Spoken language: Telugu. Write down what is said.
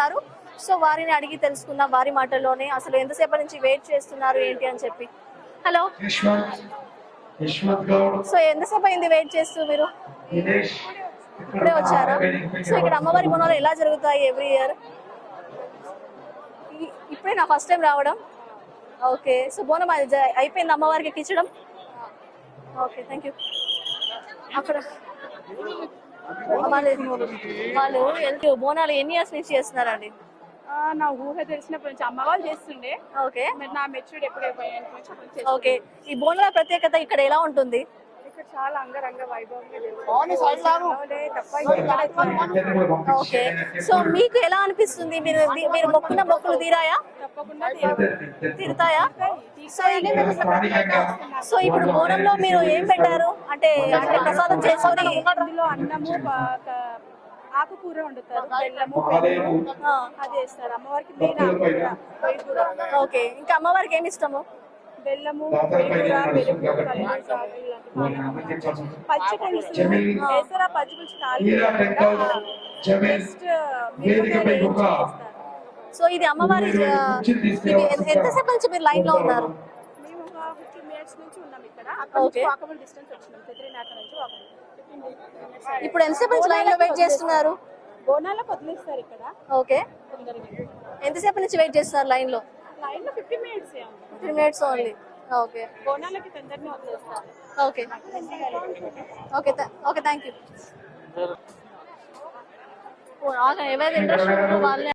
ఉన్నారు. సో వారిని అడిగి తెలుసుకుందాం వారి మాటల్లోనే అసలు ఎంతసేపటి నుంచి వెయిట్ చేస్తున్నారు ఏంటి అని చెప్పి. హలో, సో ఎంతసేపు అయింది వెయిట్ చేస్తూ మీరు? ఇప్పుడే వచ్చారా? సో ఇక్కడ అమ్మవారి బోనాలు ఎలా జరుగుతాయి ఎవ్రీ ఇయర్? ఇప్పుడే నా ఫస్ట్ టైం రావడం. ఓకే, సో బోనం అయిపోయింది అమ్మవారికి ఎక్కించడం. Okay, thank you. అక్కడ వాళ్ళు బోనాలు ఎన్ని ఇయర్స్ నుంచి చేస్తున్నారండి? నా ఊహ తెలిసినప్పటి నుంచి అమ్మ వాళ్ళు చేస్తుండే. ఓకే, నా మెచ్యూర్డ్ ఎప్పుడైపోయాయి. ఓకే, ఈ బోనాల ప్రత్యేకత ఇక్కడ ఎలా ఉంటుంది? ఇక్కడ చాలా అంగరంగ వైభవంగా ఓకే, సో మీకు ఎలా అనిపిస్తుంది? మీరు మొక్కులు తీరాయా? తప్పకుండా తీరుతాయా? సో ఇప్పుడు బోనంలో మీరు ఏం పెట్టారు అంటే ప్రసాదం చేసుకుని? అందులో అన్నము ఆకుకూర వండుతారు, బెల్లము అది వేస్తారు అమ్మవారికి మెయిన్. ఓకే, ఇంకా అమ్మవారికి ఏమి ఇష్టము? బెల్లము, పచ్చి పులుసు వేస్తారా? పచ్చి పులుసు సో ఇది అమ్మవారి ఎంతసేపు నుంచి మీరు లైన్ లో ఉన్నారు? మేము 15 minutes నుంచి ఉన్నాం ఇక్కడ. అక్కడ వాకబుల్ డిస్టెన్స్ వచ్చినాం, చెత్రినాక నుంచి వాకబుల్. ఇప్పుడు ఎంతసేపు నుంచి లైన్ లో వెయిట్ చేస్తున్నారు? బోనాలకు వదిలేస్తారు ఇక్కడ. ఓకే, ఎంతసేపు నుంచి వెయిట్ చేస్తున్నారు లైన్ లో? లైన్ లో 15 minutes 15 minutes ఓన్లీ. ఓకే, బోనాలకి తొందరనే వదిలేస్తారు. Okay, okay, okay, thank you. ఎవరైతే ఇంట్రెస్ట్ వాళ్ళే